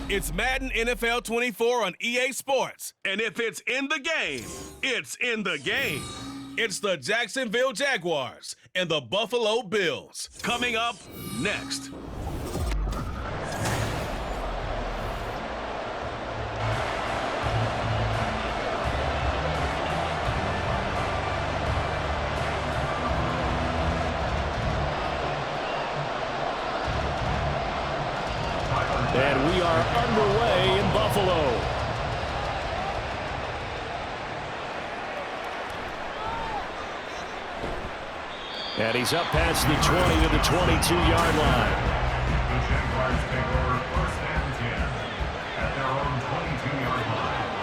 It's Madden NFL 24 on EA Sports. And if it's in the game, it's in the game. It's the Jacksonville Jaguars and the Buffalo Bills. Coming up next. And we are underway in Buffalo. And he's up past the 20 to the 22-yard line. The Jaguars take over first and 10 at their own 22-yard line.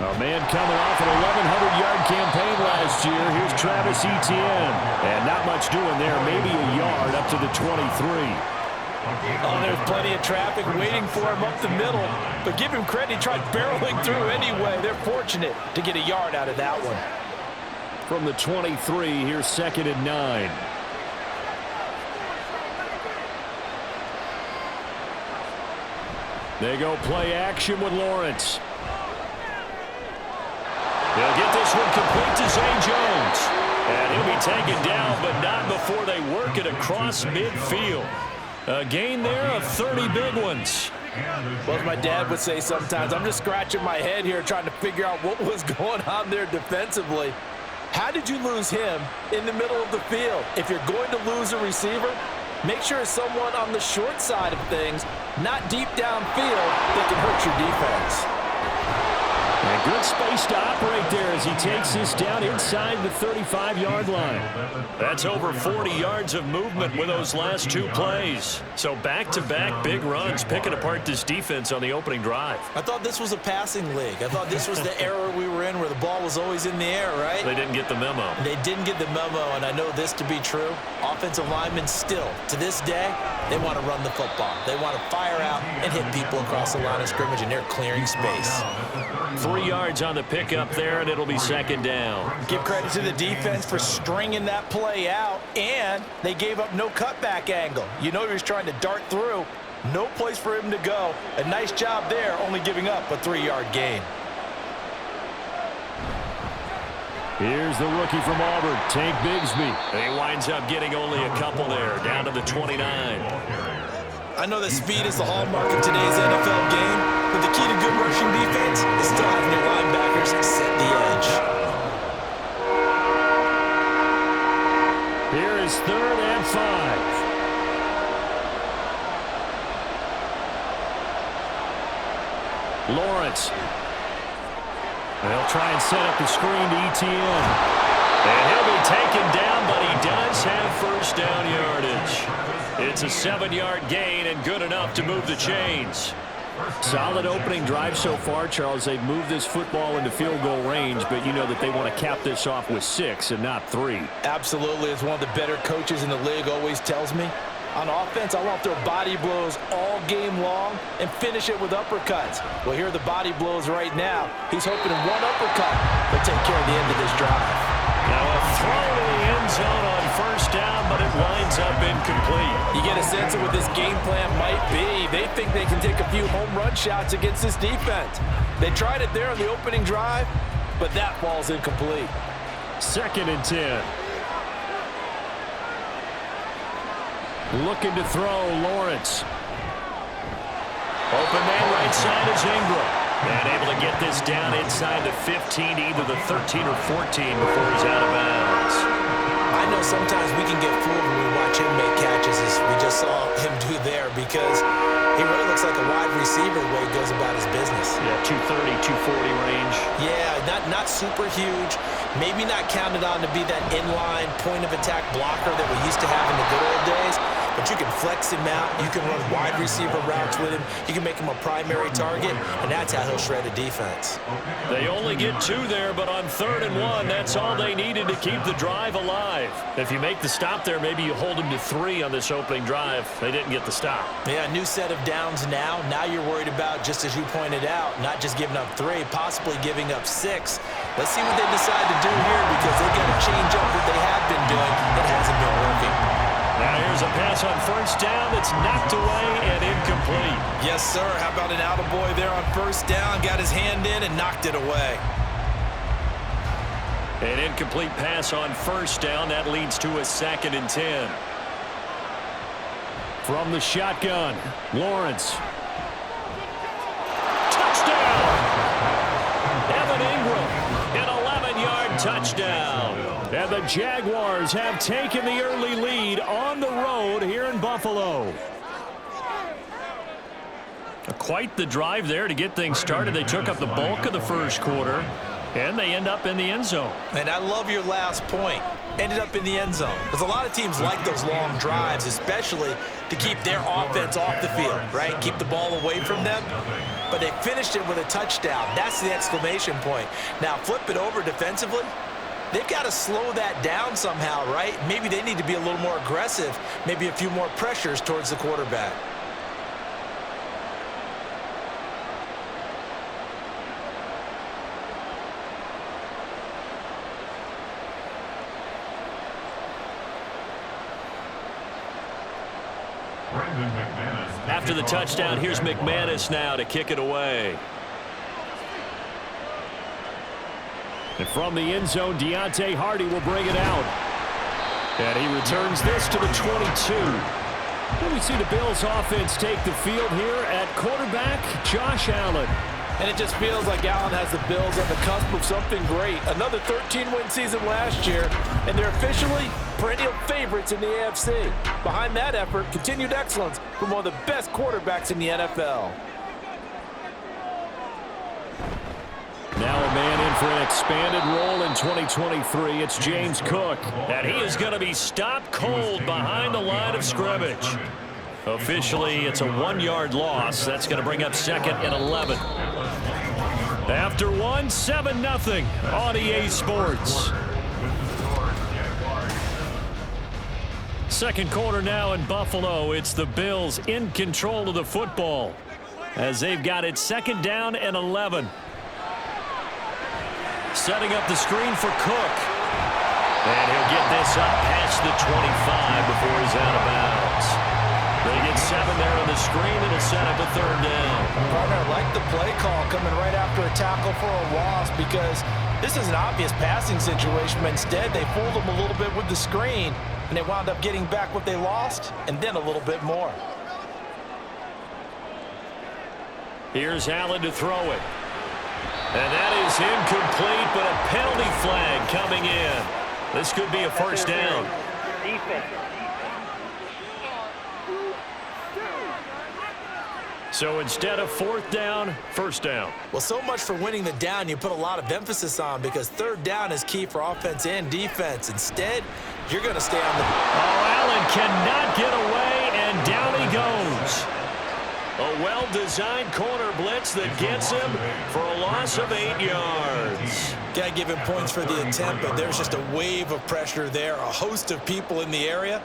A man coming off an 1,100-yard campaign last year. Here's Travis Etienne. And not much doing there. Maybe a yard up to the 23. Oh, there's plenty of traffic waiting for him up the middle. But give him credit, he tried barreling through anyway. They're fortunate to get a yard out of that one. From the 23, here's 2nd and 9. They go play action with Lawrence. They'll get this one complete to Zay Jones. And he'll be taken down, but not before they work it across midfield. A gain there of 30 big ones. Well, as my dad would say sometimes, I'm just scratching my head here trying to figure out what was going on there defensively. How did you lose him in the middle of the field? If you're going to lose a receiver, make sure it's someone on the short side of things, not deep downfield, that can hurt your defense. And good space to operate there as he takes this down inside the 35-yard line. That's over 40 yards of movement with those last two plays. So back-to-back big runs, picking apart this defense on the opening drive. I thought this was a passing league. I thought this was the era we were in where the ball was always in the air, right? They didn't get the memo. They didn't get the memo, and I know this to be true. Offensive linemen still, to this day, they want to run the football. They want to fire out and hit people across the line of scrimmage, and they're clearing space. 3 yards on the pickup there, and it'll be 2nd down. Give credit to the defense for stringing that play out, and they gave up no cutback angle. You know he was trying to dart through. No place for him to go. A nice job there, only giving up a 3-yard gain. Here's the rookie from Auburn, Tank Bigsby. And he winds up getting only a couple there, down to the 29. I know that speed is the hallmark of today's NFL game, but the key to good rushing defense is still having your linebackers set the edge. Here is 3rd and 5. Lawrence. They'll try and set up the screen to Etienne. And he'll be taken down, but he does have first down yardage. It's a 7-yard gain and good enough to move the chains. Solid opening drive so far, Charles. They've moved this football into field goal range, but you know that they want to cap this off with 6 and not 3. Absolutely. As one of the better coaches in the league always tells me, on offense, I want to throw body blows all game long and finish it with uppercuts. Well, here are the body blows right now. He's hoping one uppercut will take care of the end of this drive. Now a throw to the end zone on first down, but it winds up incomplete. You get a sense of what this game plan might be. They think they can take a few home run shots against this defense. They tried it there on the opening drive, but that ball's incomplete. 2nd and 10. Looking to throw, Lawrence. Open man right side is Ingram. And able to get this down inside the 15, either the 13 or 14 before he's out of bounds. I know sometimes we can get fooled when we watch him make catches, as we just saw him do there, because he really looks like a wide receiver the way he goes about his business. Yeah, 230, 240 range. Yeah, not super huge. Maybe not counted on to be that inline point-of-attack blocker that we used to have in the good old days. But you can flex him out. You can run wide receiver routes with him. You can make him a primary target, and that's how he'll shred a defense. They only get 2 there, but on 3rd and 1, that's all they needed to keep the drive alive. If you make the stop there, maybe you hold them to 3 on this opening drive. They didn't get the stop. Yeah, a new set of downs now. Now you're worried about, just as you pointed out, not just giving up 3, possibly giving up 6. Let's see what they decide to do here, because they got to change up what they have been doing that hasn't been working. Now here's a pass pass on first down that's knocked away and incomplete. Yes, sir. How about an attaboy there on first down? Got his hand in and knocked it away. An incomplete pass on first down. That leads to a 2nd and 10. From the shotgun, Lawrence. Touchdown! Evan Ingram, an 11-yard touchdown. And the Jaguars have taken the early lead on the road here in Buffalo. Quite the drive there to get things started. They took up the bulk of the first quarter, and they end up in the end zone. And I love your last point. Ended up in the end zone. Because a lot of teams like those long drives, especially to keep their offense off the field, right? Keep the ball away from them. But they finished it with a touchdown. That's the exclamation point. Now, flip it over defensively. They've got to slow that down somehow, right? Maybe they need to be a little more aggressive. Maybe a few more pressures towards the quarterback. After the touchdown, here's McManus now to kick it away. And from the end zone, Deontay Hardy will bring it out. And he returns this to the 22. And we see the Bills offense take the field here at quarterback, Josh Allen. And it just feels like Allen has the Bills on the cusp of something great. Another 13-win season last year, and they're officially perennial favorites in the AFC. Behind that effort, continued excellence from one of the best quarterbacks in the NFL. Now a man in for an expanded role in 2023. It's James Cook. And he is going to be stopped cold behind the line of scrimmage. Officially, it's a 1-yard loss. That's going to bring up 2nd and 11. After 1, 7-0 on EA Sports. Second quarter now in Buffalo. It's the Bills in control of the football as they've got it 2nd down and 11. Setting up the screen for Cook. And he'll get this up past the 25 before he's out of bounds. They get 7 there on the screen. It'll set up a 3rd down. Partner, I like the play call coming right after a tackle for a loss because this is an obvious passing situation. But instead, they fooled them a little bit with the screen, and they wound up getting back what they lost and then a little bit more. Here's Allen to throw it. And that is incomplete, but a penalty flag coming in. This could be a 1st down. So instead of 4th down, 1st down. Well, so much for winning the down you put a lot of emphasis on because 3rd down is key for offense and defense. Instead, you're going to stay on the... Oh, Allen cannot get away, and down he goes. A well-designed corner blitz that gets him for a loss of 8 yards. Got to give him points for the attempt, but there's just a wave of pressure there. A host of people in the area.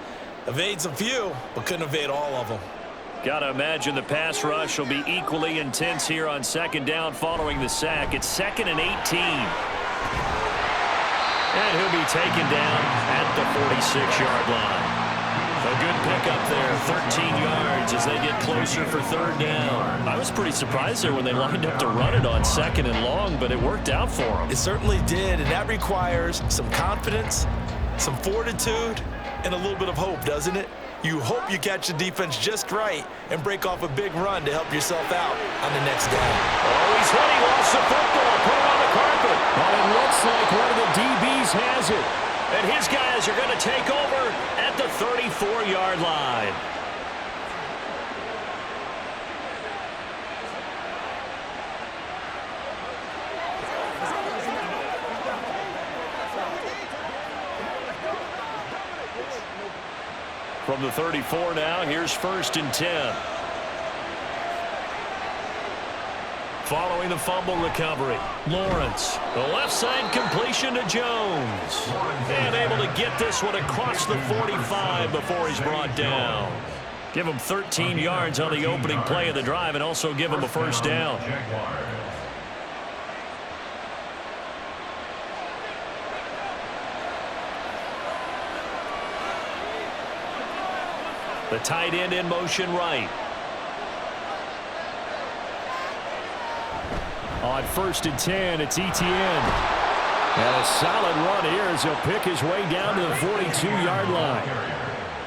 Evades a few, but couldn't evade all of them. Got to imagine the pass rush will be equally intense here on 2nd down following the sack. It's 2nd and 18. And he'll be taken down at the 46-yard line. A good pickup there, 13 yards as they get closer for 3rd down. I was pretty surprised there when they lined up to run it on 2nd and long, but it worked out for them. It certainly did, and that requires some confidence, some fortitude, and a little bit of hope, doesn't it? You hope you catch the defense just right and break off a big run to help yourself out on the next down. Oh, he's hit. He lost the football. Put it on the carpet. But it looks like one of the DBs has it. And his guys are going to take over at the 34-yard line. From the 34 now, here's 1st and 10. Following the fumble recovery, Lawrence, the left side completion to Jones. And able to get this one across the 45 before he's brought down. Give him 13 yards on the opening play of the drive and also give him a 1st down. The tight end in motion right. On 1st and 10, it's Etienne. And a solid run here as he'll pick his way down to the 42-yard line.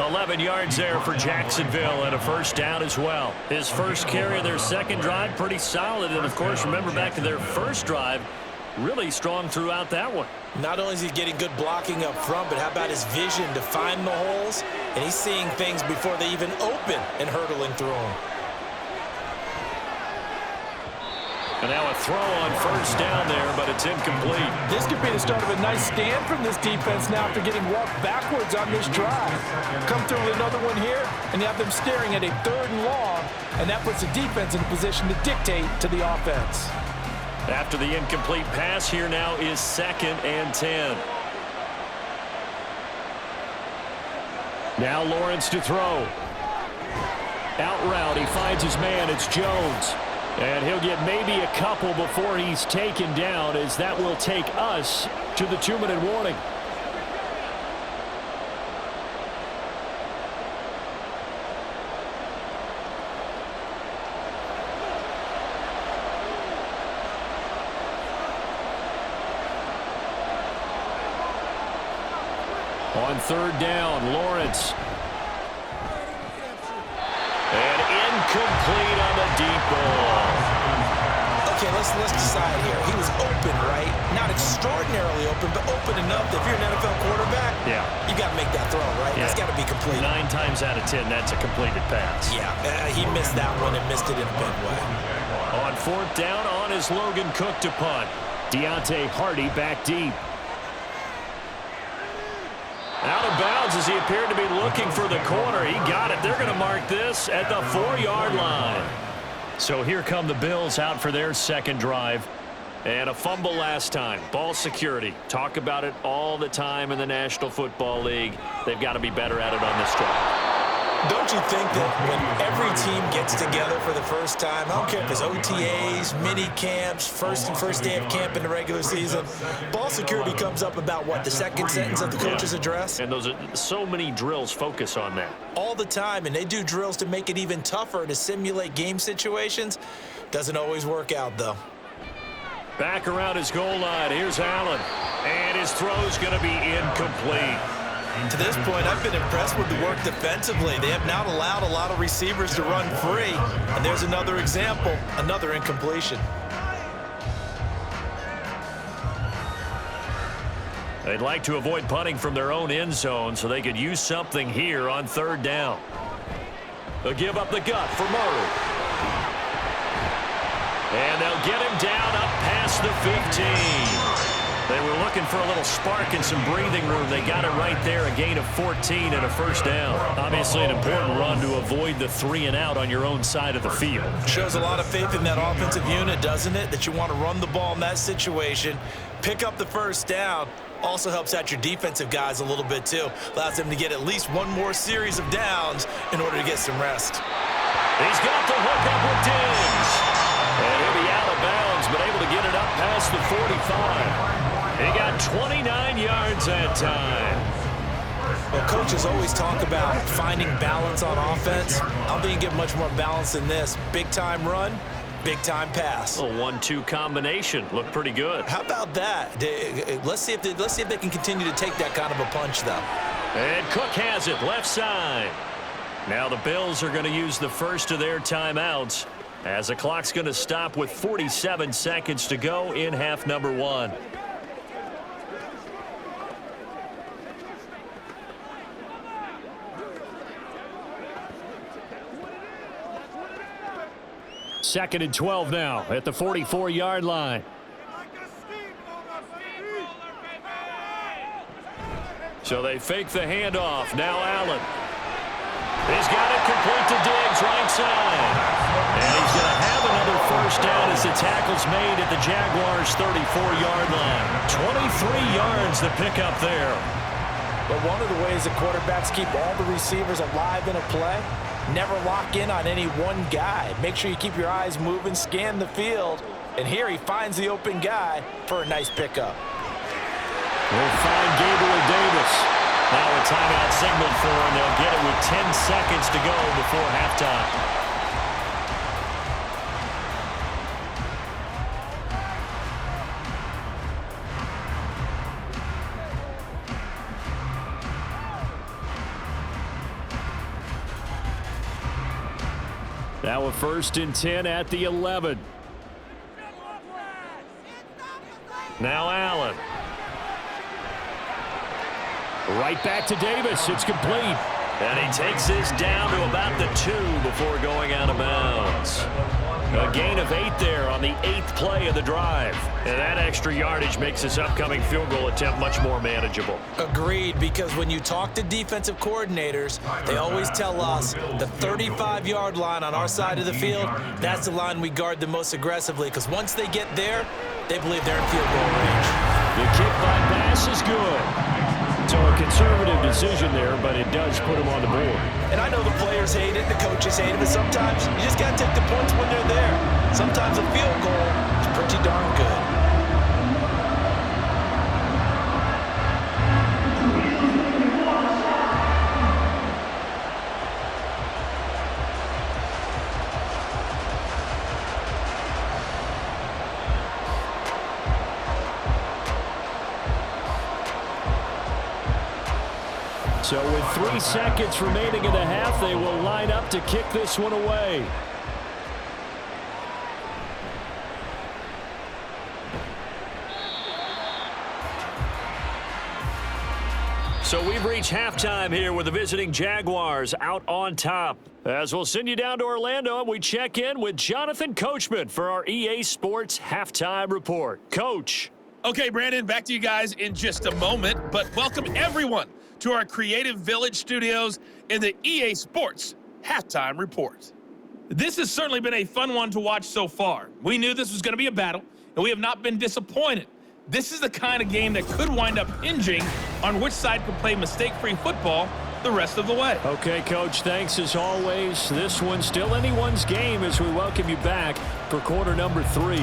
11 yards there for Jacksonville and a first down as well. His first carry of their second drive, pretty solid. And, of course, remember back to their first drive, really strong throughout that one. Not only is he getting good blocking up front, but how about his vision to find the holes? And he's seeing things before they even open and hurdling through them. And now a throw on first down there, but it's incomplete. This could be the start of a nice stand from this defense now after getting walked backwards on this drive. Come through with another one here, and you have them staring at a 3rd and long, and that puts the defense in a position to dictate to the offense. After the incomplete pass, here now is 2nd and 10. Now Lawrence to throw. Out route, he finds his man. It's Jones. And he'll get maybe a couple before he's taken down, as that will take us to the 2-minute warning. On 3rd down, Lawrence. And incomplete on the deep ball. Okay, let's decide here. He was open, right? Not extraordinarily open, but open enough that if you're an NFL quarterback, you got to make that throw, right? Yeah. That's got to be complete. 9 times out of 10, that's a completed pass. Yeah, he missed that one and missed it in a big way. On 4th down, on is Logan Cook to punt. Deontay Hardy back deep. Out of bounds as he appeared to be looking for the corner. He got it. They're going to mark this at the 4-yard line. So here come the Bills out for their second drive. And a fumble last time. Ball security. Talk about it all the time in the National Football League. They've got to be better at it on this drive. Don't you think that when every team gets together for the first time, I don't care if it's OTAs, mini camps, first day of camp in the regular season, ball security comes up about what, the second sentence of the coach's address? And those are so many drills focus on that. All the time, and they do drills to make it even tougher to simulate game situations. Doesn't always work out, though. Back around his goal line, here's Allen. And his throw's going to be incomplete. To this point, I've been impressed with the work defensively. They have not allowed a lot of receivers to run free. And there's another example, another incompletion. They'd like to avoid punting from their own end zone so they could use something here on 3rd down. They'll give up the gut for Murray. And they'll get him down up past the 15. They were looking for a little spark and some breathing room. They got it right there, a gain of 14 and a first down. Obviously an important run to avoid the 3 and out on your own side of the field. Shows a lot of faith in that offensive unit, doesn't it? That you want to run the ball in that situation, pick up the first down. Also helps out your defensive guys a little bit too. Allows them to get at least one more series of downs in order to get some rest. He's got the hook up with Diggs. And he'll be out of bounds, but able to get it up past the 45. He got 29 yards that time. Well, coaches always talk about finding balance on offense. I don't think you get much more balance than this. Big-time run, big-time pass. A 1-2 combination. Looked pretty good. How about that? Let's see if they can continue to take that kind of a punch, though. And Cook has it, left side. Now the Bills are going to use the first of their timeouts as the clock's going to stop with 47 seconds to go in half number 1. Second and 12 now at the 44-yard line. So they fake the handoff. Now Allen. He's got it complete to Diggs, right side. And he's going to have another first down as the tackle's made at the Jaguars' 34-yard line. 23 yards to pick up there. But one of the ways that quarterbacks keep all the receivers alive in a play, never lock in on any one guy. Make sure you keep your eyes moving, scan the field. And here he finds the open guy for a nice pickup. We'll find Gabriel Davis. Now a timeout signaled for, and they'll get it with 10 seconds to go before halftime. Now a 1st and 10 at the 11. Now Allen. Right back to Davis. It's complete. And he takes this down to about the 2 before going out of bounds. A gain of 8 there on the 8th play of the drive. And that extra yardage makes this upcoming field goal attempt much more manageable. Agreed, because when you talk to defensive coordinators, they always tell us the 35-yard line on our side of the field, that's the line we guard the most aggressively, because once they get there, they believe they're in field goal range. The kick by Bass is good. So a conservative decision there, but it does put him on the board. And I know the players hate it, the coaches hate it, but sometimes you just got to take the points when they're there. Sometimes a field goal is pretty darn good. So with 3 seconds remaining in the half, they will line up to kick this one away. So we've reached halftime here with the visiting Jaguars out on top. As we'll send you down to Orlando, and we check in with Jonathan Coachman for our EA Sports Halftime Report. Coach. Okay, Brandon, back to you guys in just a moment, but welcome everyone to our Creative Village studios in the EA Sports Halftime Report. This has certainly been a fun one to watch so far. We knew this was going to be a battle, and we have not been disappointed. This is the kind of game that could wind up hinging on which side can play mistake-free football the rest of the way. Okay, Coach, thanks as always. This one's still anyone's game as we welcome you back for quarter number 3.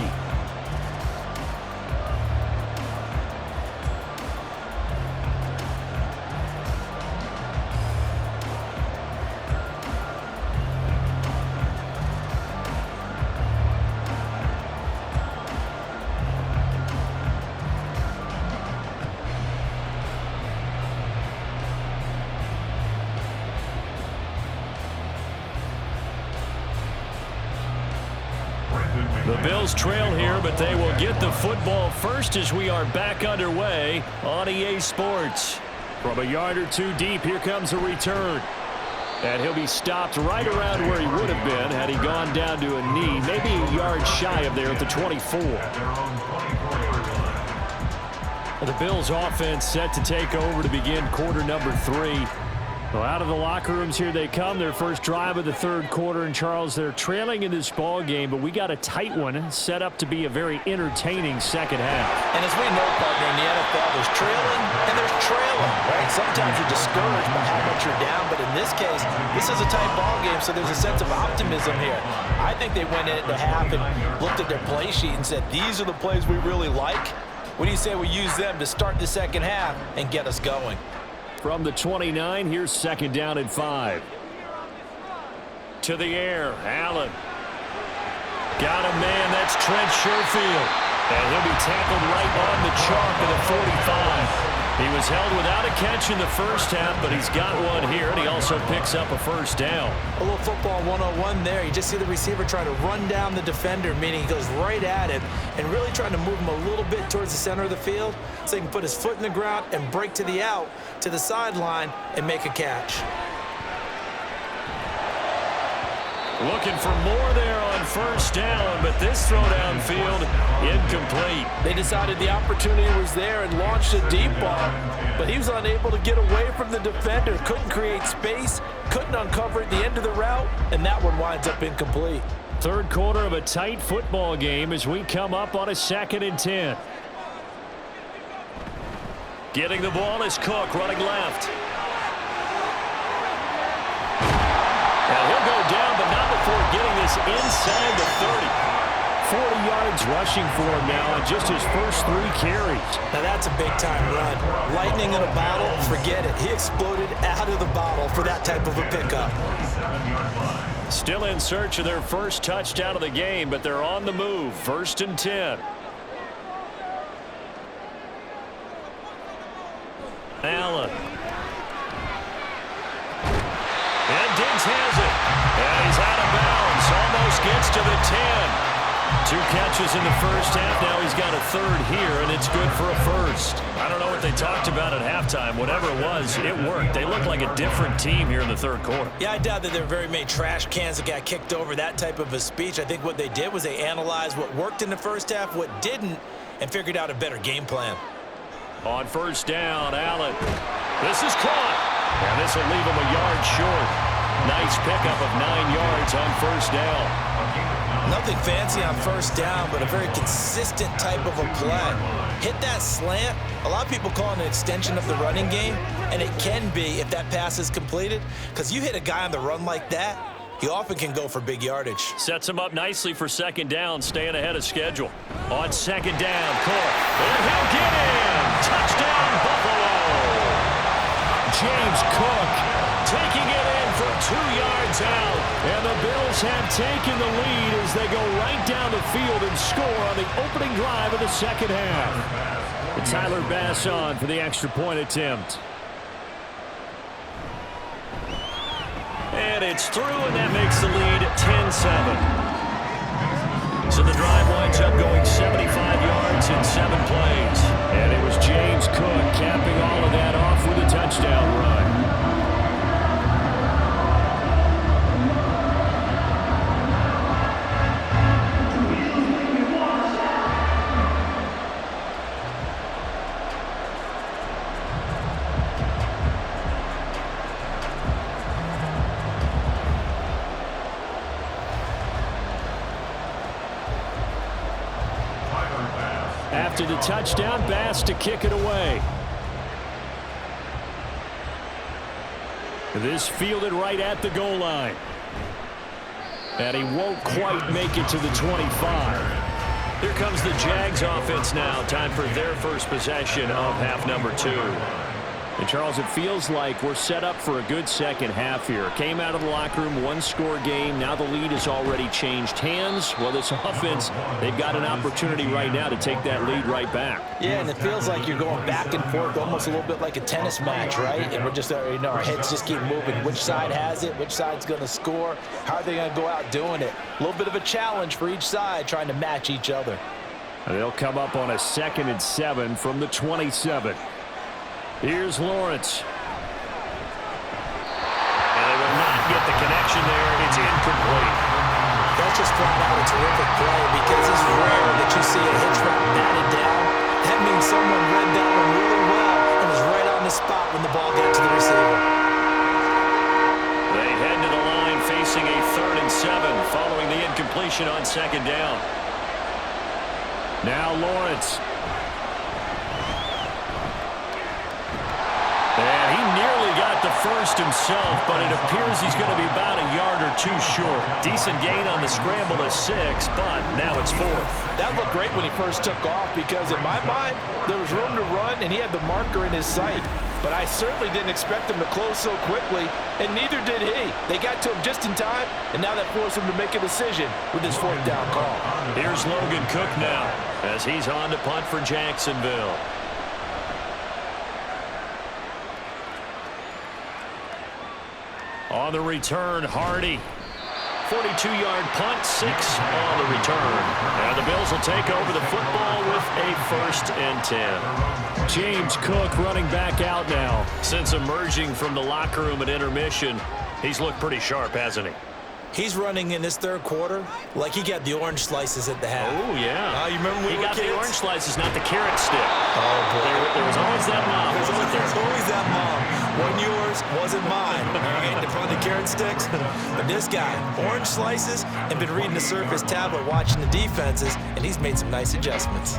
The Bills trail here, but they will get the football first as we are back underway on EA Sports. From a yard or 2 deep, here comes a return. And he'll be stopped right around where he would have been had he gone down to a knee, maybe a yard shy of there at the 24. The Bills offense set to take over to begin quarter number 3. Well, out of the locker rooms here they come, their first drive of the 3rd quarter. And, Charles, they're trailing in this ball game, but we got a tight one set up to be a very entertaining second half. And as we know, partner, in the NFL, there's trailing and there's trailing, right? Sometimes you're discouraged by how much you're down, but in this case, this is a tight ball game, so there's a sense of optimism here. I think they went into half and looked at their play sheet and said, these are the plays we really like. What do you say we use them to start the second half and get us going? From the 29, here's 2nd down and 5. To the air, Allen. Got a man, that's Trent Sherfield. And he'll be tackled right on the chalk of the 45. He was held without a catch in the first half, but he's got one here, and he also picks up a 1st down. A little football 101 there. You just see the receiver try to run down the defender, meaning he goes right at him and really trying to move him a little bit towards the center of the field so he can put his foot in the ground and break to the out, to the sideline, and make a catch. Looking for more there on 1st down, but this throw downfield incomplete. They decided the opportunity was there and launched a deep ball, but he was unable to get away from the defender, couldn't create space, couldn't uncover at the end of the route, and that one winds up incomplete. 3rd quarter of a tight football game as we come up on a 2nd and 10. Getting the ball is Cook running left. And he'll go down, but not before getting this inside the 30. 40 yards rushing for him now on just his first 3 carries. Now that's a big-time run. Lightning in a bottle, forget it. He exploded out of the bottle for that type of a pickup. Still in search of their first touchdown of the game, but they're on the move. 1st and 10. Allen. And Diggs has it. And he's out of bounds. Almost gets to the 10. 2 catches in the first half. Now he's got a 3rd here, and it's good for a 1st. I don't know what they talked about at halftime. Whatever it was, it worked. They look like a different team here in the 3rd quarter. Yeah, I doubt that there were very many trash cans that got kicked over, that type of a speech. I think what they did was they analyzed what worked in the first half, what didn't, and figured out a better game plan. On 1st down, Allen. This is caught. And this will leave him a yard short. Nice pickup of 9 yards on 1st down. Nothing fancy on 1st down, but a very consistent type of a play. Hit that slant. A lot of people call it an extension of the running game, and it can be if that pass is completed, because you hit a guy on the run like that, he often can go for big yardage. Sets him up nicely for 2nd down, staying ahead of schedule. On 2nd down, Cook. And he'll get in. Touchdown, Buffalo. James Cook taking it in for 2 yards out. And the Bills have taken the lead as they go right down the field and score on the opening drive of the 2nd half. And Tyler Bass on for the extra point attempt. And it's through, and that makes the lead 10-7. So the drive winds up going 75 yards in 7 plays. And it was James Cook capping all of that off with a touchdown run. After the touchdown, Bass to kick it away. This fielded right at the goal line. And he won't quite make it to the 25. Here comes the Jags offense now. Time for their first possession of half number 2. And Charles, it feels like we're set up for a good second half here. Came out of the locker room, 1-score game. Now the lead has already changed hands. Well, this offense, they've got an opportunity right now to take that lead right back. Yeah, and it feels like you're going back and forth, almost a little bit like a tennis match, right? And we're just, our heads just keep moving. Which side has it? Which side's going to score? How are they going to go out doing it? A little bit of a challenge for each side, trying to match each other. And they'll come up on a 2nd and 7 from the 27. Here's Lawrence. And they will not get the connection there. It's incomplete. That's just flat out a terrific play, because it's rare that you see a hitch route batted down. That means someone read that one really well and was right on the spot when the ball got to the receiver. They head to the line facing a 3rd and 7 following the incompletion on 2nd down. Now Lawrence. And he nearly got the first himself, but it appears he's going to be about a yard or 2 short. Decent gain on the scramble of 6, but now it's 4th. That looked great when he first took off, because in my mind, there was room to run, and he had the marker in his sight. But I certainly didn't expect him to close so quickly, and neither did he. They got to him just in time, and now that forced him to make a decision with his 4th down call. Here's Logan Cook now, as he's on to punt for Jacksonville. On the return, Hardy. 42-yard punt, 6 on the return. And the Bills will take over the football with a 1st and 10. James Cook running back out now. Since emerging from the locker room at intermission, he's looked pretty sharp, hasn't he? He's running in this 3rd quarter like he got the orange slices at the half. Oh, yeah. You remember when he got kids? the orange slices, not the carrot stick. Oh, boy. There was always that mom. There's always that mom. One yours wasn't mine. All right, to find the carrot sticks. But this guy, orange slices, and been reading the Surface tablet, watching the defenses, and he's made some nice adjustments.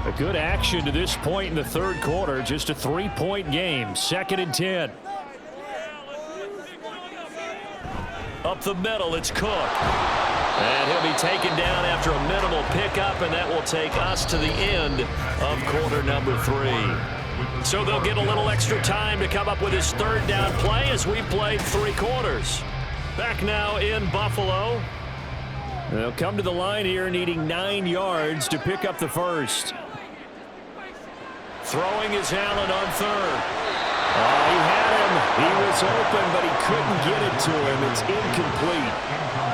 A good action to this point in the 3rd quarter. Just a 3-point game. 2nd and 10. Up the middle, it's Cook. And he'll be taken down after a minimal pickup, and that will take us to the end of quarter number 3. So they'll get a little extra time to come up with his third down play as we played 3 quarters. Back now in Buffalo. They'll come to the line here needing 9 yards to pick up the first. Throwing is Allen on third. He had him. He was open, but he couldn't get it to him. It's incomplete.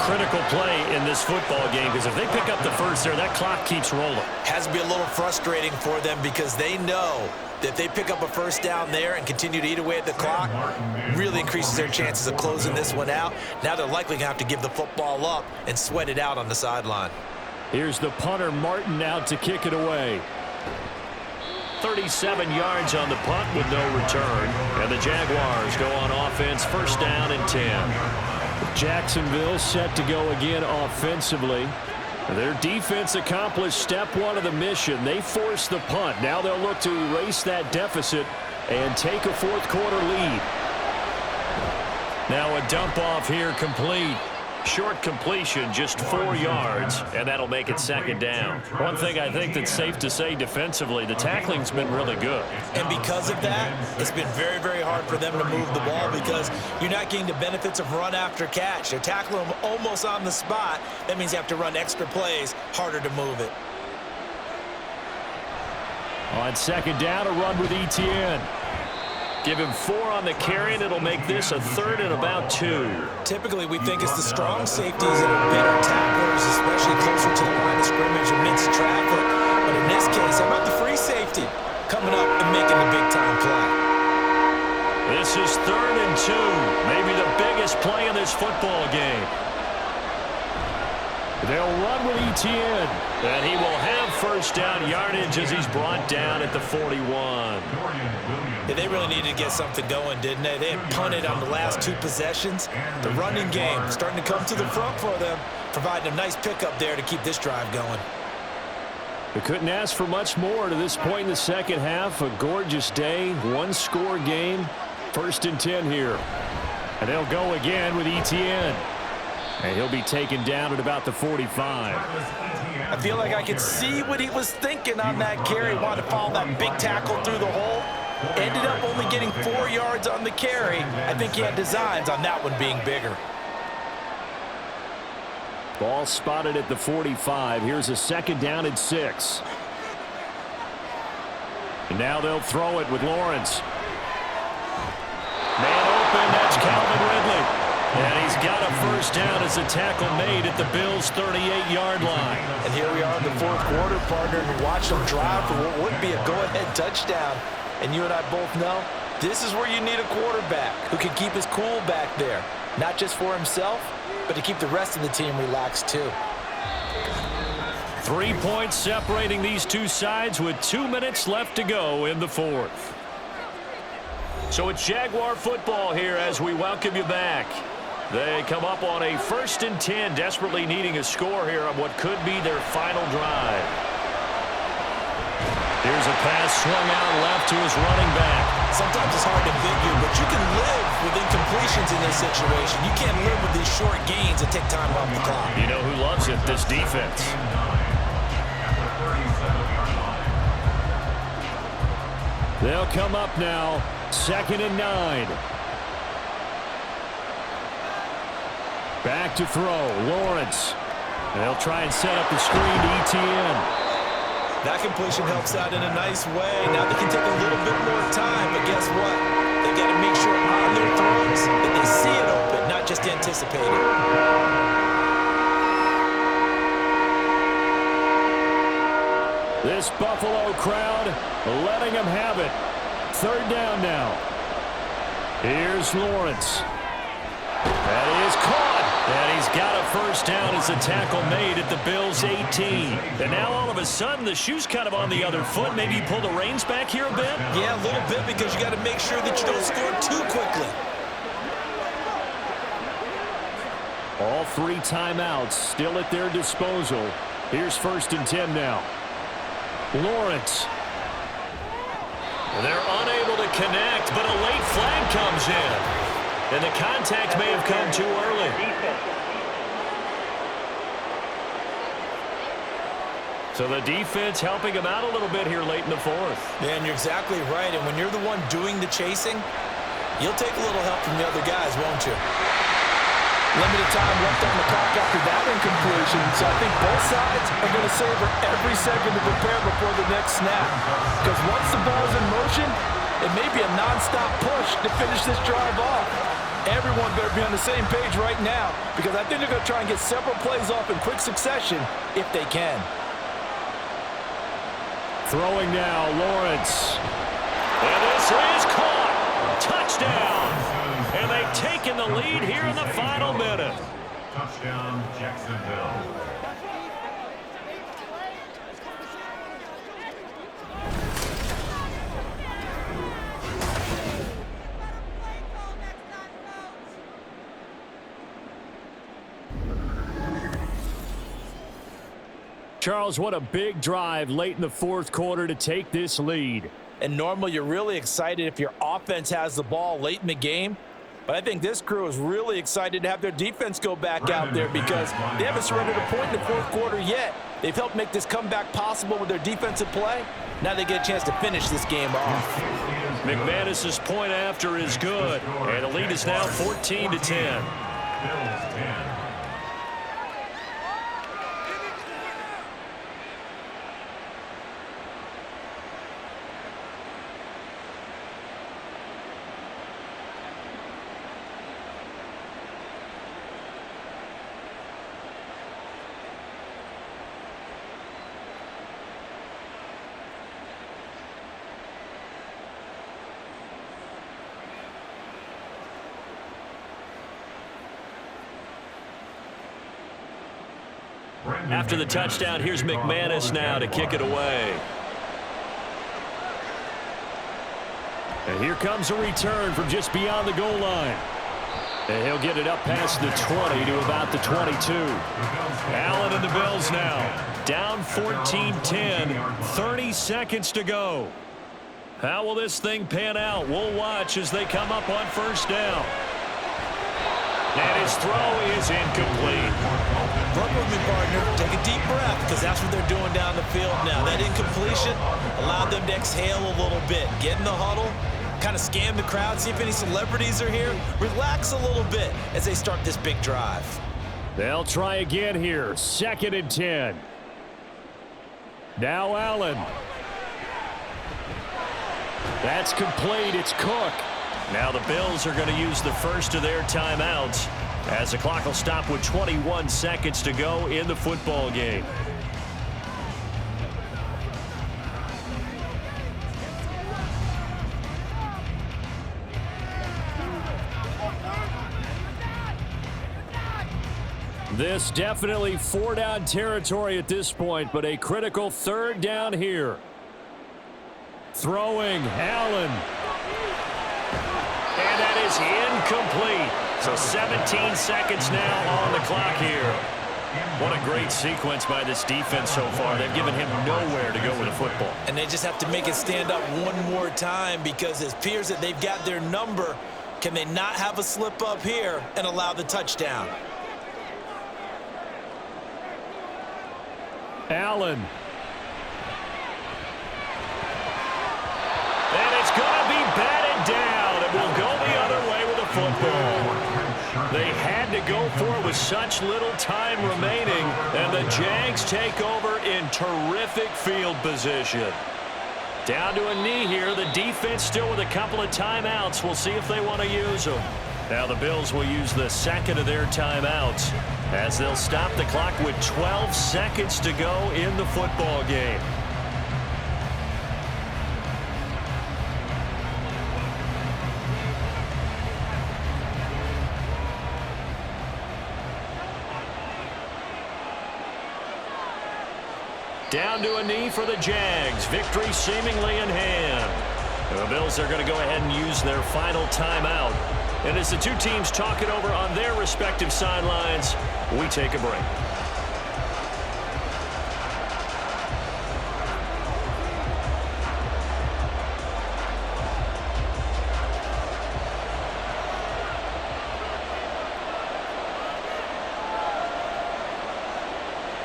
Critical play in this football game because if they pick up the first there, that clock keeps rolling. Has to be a little frustrating for them because they know that if they pick up a first down there and continue to eat away at the clock, really increases their chances of closing this one out. Now they're likely going to have to give the football up and sweat it out on the sideline. Here's the punter, Martin, out to kick it away. 37 yards on the punt with no return. And the Jaguars go on offense, first down and 10. Jacksonville set to go again offensively. Their defense accomplished step 1 of the mission. They forced the punt. Now they'll look to erase that deficit and take a fourth quarter lead. Now a dump off here complete. Short completion, just 4 yards, and that'll make it second down. One thing I think that's safe to say defensively, the tackling's been really good. And because of that, it's been very, very hard for them to move the ball because you're not getting the benefits of run after catch. They're tackling them almost on the spot. That means you have to run extra plays, harder to move it. On second down, a run with Etienne. Give him 4 on the carry, and it'll make this a third and about 2. Typically, we think it's the strong safeties that are better tacklers, especially closer to the line of scrimmage amidst traffic. But in this case, how about the free safety coming up and making the big-time play? This is third and 2, maybe the biggest play in this football game. They'll run with Etienne, and he will have first down yardage as he's brought down at the 41. Yeah, they really needed to get something going, didn't they? They had punted on the last 2 possessions. The running game starting to come to the front for them, providing a nice pickup there to keep this drive going. They couldn't ask for much more to this point in the second half. A gorgeous day, 1-score game. First and 10 here. And they'll go again with Etienne. And he'll be taken down at about the 45. I feel like I could see what he was thinking on that carry. Wanted to follow that big tackle through the hole. Ended up only getting 4 yards on the carry. I think he had designs on that one being bigger. Ball spotted at the 45. Here's a second down and 6. And now they'll throw it with Lawrence. Man open, that's Calvin Ridley. And he's got a first down as a tackle made at the Bills' 38-yard line. And here we are in the fourth quarter, partner, and watch them drive for what would be a go-ahead touchdown. And you and I both know this is where you need a quarterback who can keep his cool back there. Not just for himself, but to keep the rest of the team relaxed too. 3 points separating these two sides with 2 minutes left to go in the fourth. So it's Jaguar football here as we welcome you back. They come up on a 1st and 10, desperately needing a score here on what could be their final drive. Here's a pass swung out left to his running back. Sometimes it's hard to figure, but you can live with incompletions in this situation. You can't live with these short gains that take time off the clock. You know who loves it? This defense. They'll come up now, 2nd and 9. Back to throw, Lawrence. They'll try and set up the screen to Etienne. That completion helps out in a nice way. Now they can take a little bit more time, but guess what? They've got to make sure on their throws that they see it open, not just anticipate it. This Buffalo crowd letting them have it. 3rd down now. Here's Lawrence. That is caught. And he's got a first down as a tackle made at the Bills' 18. And now all of a sudden the shoe's kind of on the other foot. Maybe you pull the reins back here a bit? Yeah, a little bit because you got to make sure that you don't score too quickly. All 3 timeouts still at their disposal. Here's 1st and 10 now. Lawrence. They're unable to connect, but a late flag comes in. And the contact may have come too early. So the defense helping him out a little bit here late in the fourth. Man, you're exactly right. And when you're the one doing the chasing, you'll take a little help from the other guys, won't you? Limited time left on the clock after that incompletion. So I think both sides are going to savor every second to prepare before the next snap. Because once the ball's in motion, it may be a nonstop push to finish this drive off. Everyone better be on the same page right now, because I think they're going to try and get several plays off in quick succession if they can. Throwing now, Lawrence. And this is caught. Touchdown. And they've taken the lead here in the final minute. Touchdown, Jacksonville. Charles, what a big drive late in the fourth quarter to take this lead. And normally you're really excited if your offense has the ball late in the game. But I think this crew is really excited to have their defense go back out there because they haven't surrendered a point in the fourth quarter yet. They've helped make this comeback possible with their defensive play. Now they get a chance to finish this game off. McManus's point after is good. And the lead is now 14-10. Bills 10. After the touchdown, here's McManus now to kick it away. And here comes a return from just beyond the goal line. And he'll get it up past the 20 to about the 22. Allen and the Bills now down 14-10, 30 seconds to go. How will this thing pan out? We'll watch as they come up on first down. And his throw is incomplete. Run with me, partner. Take a deep breath, because that's what they're doing down the field now. That incompletion allowed them to exhale a little bit. Get in the huddle, kind of scan the crowd, see if any celebrities are here. Relax a little bit as they start this big drive. They'll try again here. 2nd and 10. Now Allen. That's complete. It's Cook. Now the Bills are going to use the first of their timeouts as the clock will stop with 21 seconds to go in the football game. This definitely 4-down territory at this point, but a critical 3rd down here. Throwing, Allen. And that is incomplete. So 17 seconds now on the clock here. What a great sequence by this defense so far. They've given him nowhere to go with the football. And they just have to make it stand up one more time, because it appears that they've got their number. Can they not have a slip up here and allow the touchdown? Allen. And it's going to be batted down. It will go the other way with the football. They had to go for it with such little time remaining, and the Jags take over in terrific field position. Down to a knee here. The defense still with a couple of timeouts. We'll see if they want to use them. Now the Bills will use the 2nd of their timeouts as they'll stop the clock with 12 seconds to go in the football game. Down to a knee for the Jags. Victory seemingly in hand. The Bills are going to go ahead and use their final timeout. And as the two teams talk it over on their respective sidelines, we take a break.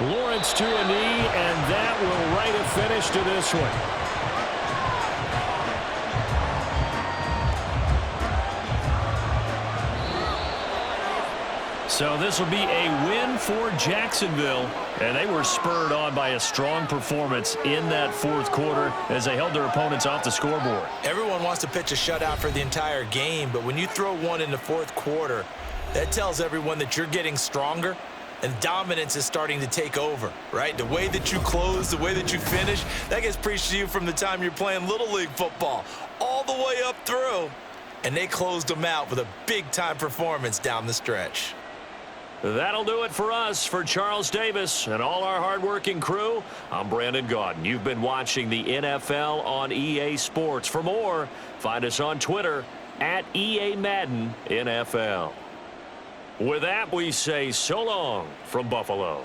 Lawrence to a knee, and that will write a finish to this one. So this will be a win for Jacksonville, and they were spurred on by a strong performance in that fourth quarter as they held their opponents off the scoreboard. Everyone wants to pitch a shutout for the entire game, but when you throw one in the fourth quarter, that tells everyone that you're getting stronger and dominance is starting to take over, right? The way that you close, the way that you finish, that gets preached to you from the time you're playing Little League football all the way up through, and they closed them out with a big-time performance down the stretch. That'll do it for us. For Charles Davis and all our hardworking crew, I'm Brandon Gaudin. You've been watching the NFL on EA Sports. For more, find us on Twitter at EA Madden NFL. With that, we say so long from Buffalo.